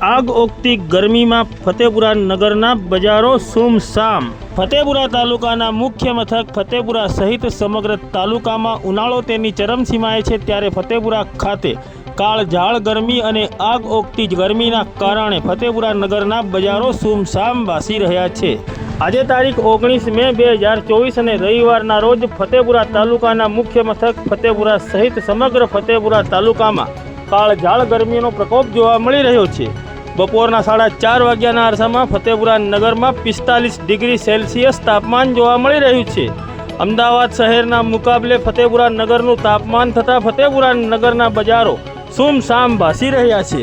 આગ ઓગતી ગરમીમાં ફતેપુરા નગરના બજારો સૂમસામ। ફતેપુરા તાલુકાના મુખ્ય મથક ફતેપુરા સહિત સમગ્ર તાલુકામાં ઉનાળો તેની ચરમસીમાએ છે, ત્યારે ફતેપુરા ખાતે કાળઝાળ ગરમી અને આગ ઓગતી ગરમીના કારણે ફતેપુરા નગરના બજારો સૂમસામ વાસી રહ્યા છે। આજે તારીખ 19 મે 2024 અને રવિવારના રોજ ફતેપુરા તાલુકાના મુખ્ય મથક ફતેપુરા સહિત સમગ્ર ફતેપુરા તાલુકામાં કાળઝાળ ગરમીનો પ્રકોપ જોવા મળી રહ્યો છે। બપોરના 4:30 વાગ્યાના અરસામાં ફતેપુરા નગરમાં 45 ડિગ્રી સેલ્સિયસ તાપમાન જોવા મળી રહ્યું છે। અમદાવાદ શહેરના મુકાબલે ફતેપુરા નગરનું તાપમાન થતાં ફતેપુરા નગરના બજારો સૂમસામ ભાસી રહ્યા છે।